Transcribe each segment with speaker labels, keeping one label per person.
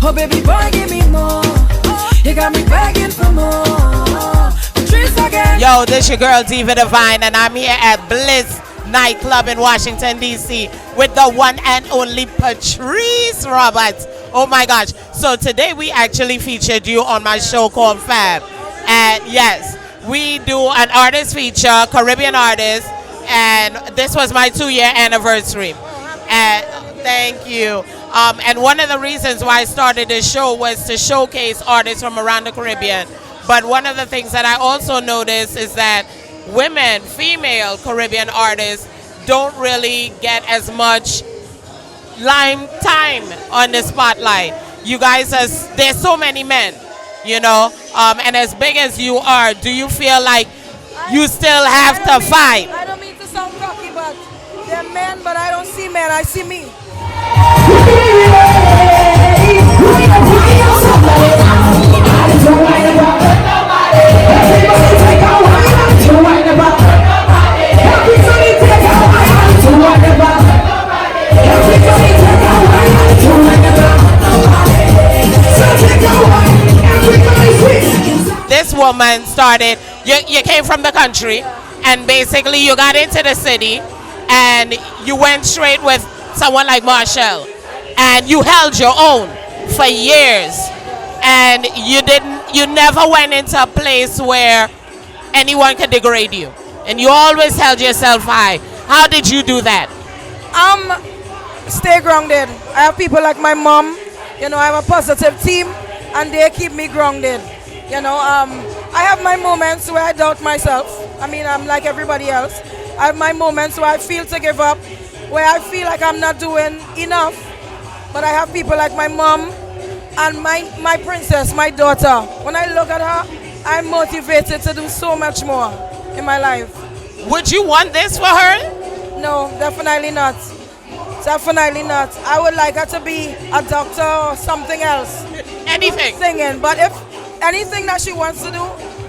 Speaker 1: Oh baby boy, give me more. You got me begging for more. Patrice again.
Speaker 2: Yo, this your girl Diva DVine, and I'm here at Bliss Nightclub in Washington, D.C. with the one and only Patrice Roberts. Oh my gosh. So today we actually featured you on my show called FAB. And yes, we do an artist feature, Caribbean artist, and this was my 2-year anniversary. And thank you. And one of the reasons why I started this show was to showcase artists from around the Caribbean. But one of the things that I also noticed is that women, female Caribbean artists don't really get as much time on the spotlight. You guys, there's so many men, you know, and as big as you are, do you feel like you still have to fight?
Speaker 1: I don't mean to sound cocky, but they're men, but I don't see men, I see me.
Speaker 2: This woman started, you came from the country, and basically you got into the city and you went straight with someone like Marshall, and you held your own for years, and you never went into a place where anyone could degrade you, and you always held yourself high. How did you do that?
Speaker 1: Stay grounded. I have people like my mom, you know, I have a positive team and they keep me grounded. You know, I have my moments where I doubt myself. I mean, I'm like everybody else. I have my moments where I feel to give up, where I feel like I'm not doing enough. But I have people like my mom and my princess, my daughter. When I look at her, I'm motivated to do so much more in my life.
Speaker 2: Would you want this for her?
Speaker 1: No, definitely not. Definitely not. I would like her to be a doctor or something else.
Speaker 2: Anything.
Speaker 1: Singing. But if anything that she wants to do,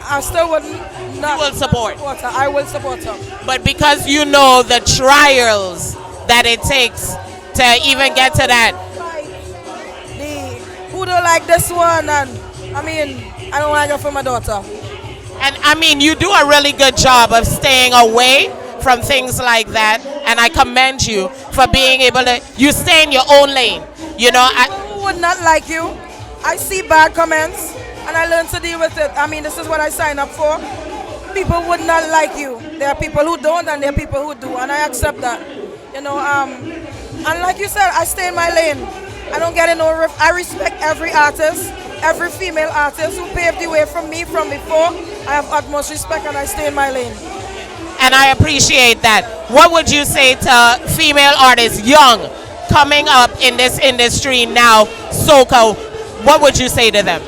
Speaker 1: I still wouldn't.
Speaker 2: You will support
Speaker 1: her. I will support her.
Speaker 2: But because you know the trials that it takes to even get to that.
Speaker 1: Who don't like this one? And I mean, I don't like her for my daughter.
Speaker 2: And I mean, you do a really good job of staying away from things like that, and I commend you for being able to, you stay in your own lane. You know,
Speaker 1: who would not like you? I see bad comments and I learn to deal with it. I mean, this is what I sign up for. People would not like you. There are people who don't and there are people who do, and I accept that. You know, and like you said, I stay in my lane. I don't get in no I respect every artist, every female artist who paved the way from me from before. I have utmost respect and I stay in my lane.
Speaker 2: And I appreciate that. What would you say to female artists, young, coming up in this industry now, soca? What would you say to them?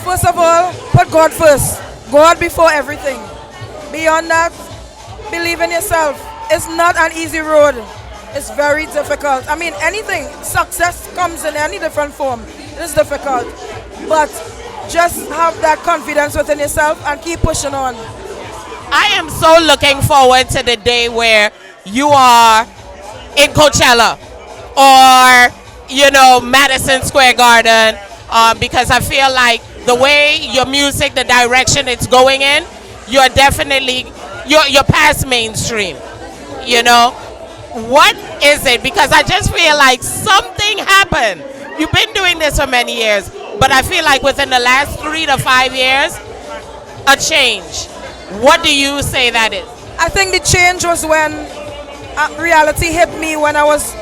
Speaker 1: First of all, put God first. God before everything. Beyond that, believe in yourself. It's not an easy road. It's very difficult. I mean, anything, success comes in any different form. It is difficult. But just have that confidence within yourself and keep pushing on.
Speaker 2: I am so looking forward to the day where you are in Coachella or, you know, Madison Square Garden, because I feel like the way your music, the direction it's going in, you're definitely, you're past mainstream, you know. What is it? Because I just feel like something happened. You've been doing this for many years, but I feel like within the last 3 to 5 years, a change. What do you say that is?
Speaker 1: I think the change was when reality hit me when I was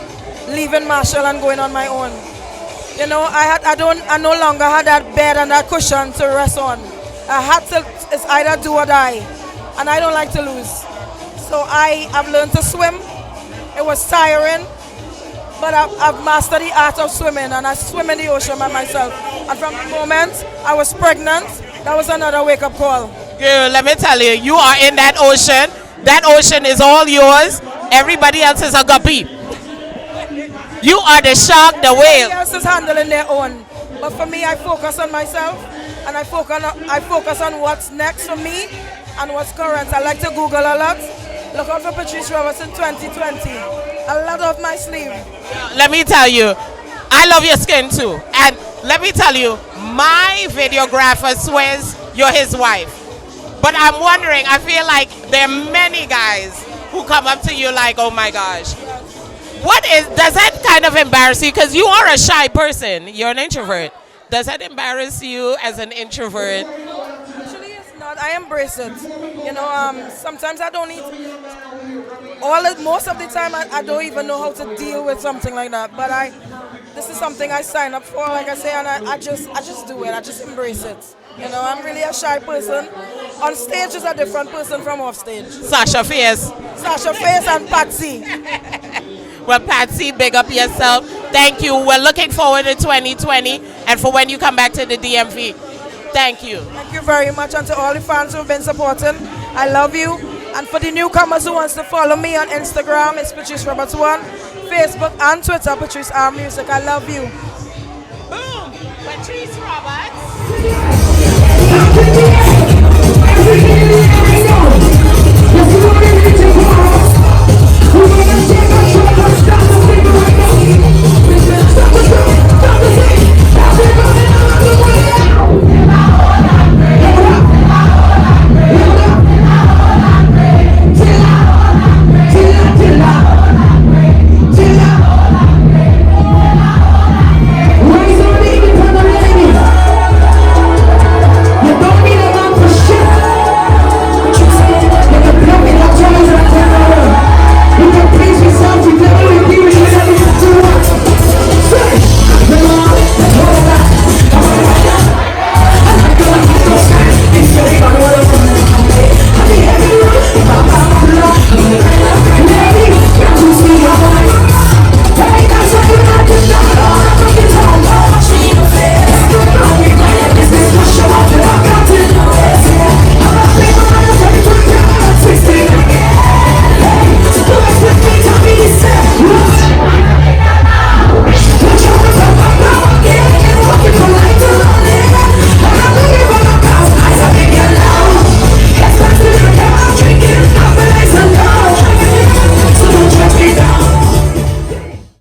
Speaker 1: leaving Marshall and going on my own. You know, I no longer had that bed and that cushion to rest on. I had to, it's either do or die, and I don't like to lose. So I have learned to swim. It was tiring, but I've mastered the art of swimming, and I swim in the ocean by myself. And from the moment I was pregnant, that was another wake-up call.
Speaker 2: Girl, let me tell you, you are in that ocean. That ocean is all yours. Everybody else is a guppy. You are the shark, the whale.
Speaker 1: Everybody else is handling their own. But for me, I focus on myself, and I focus on what's next for me and what's current. I like to Google a lot. Look out for Patrice Roberts in 2020. A lot of my sleeve.
Speaker 2: Let me tell you, I I love your skin too. And let me tell you, my videographer swears you're his wife. But I'm wondering, I feel like there are many guys who come up to you like, oh my gosh. Does that kind of embarrass you? Because you are a shy person. You're an introvert. Does that embarrass you as an introvert?
Speaker 1: Actually, it's not. I embrace it. You know, sometimes I don't need. Most of the time, I don't even know how to deal with something like that. But this is something I sign up for, like I say, and I just do it. I just embrace it. You know, I'm really a shy person. On stage is a different person from off stage.
Speaker 2: Sasha Face.
Speaker 1: Sasha Face and Patsy.
Speaker 2: Well, Patsy, big up yourself. Thank you. We're looking forward to 2020 and for when you come back to the DMV. Thank you.
Speaker 1: Thank you very much, and to all the fans who've been supporting. I love you. And for the newcomers who wants to follow me on Instagram, it's Patrice Roberts 1, Facebook and Twitter, Patrice R Music. I love you.
Speaker 2: Boom. Patrice Roberts.
Speaker 3: Let's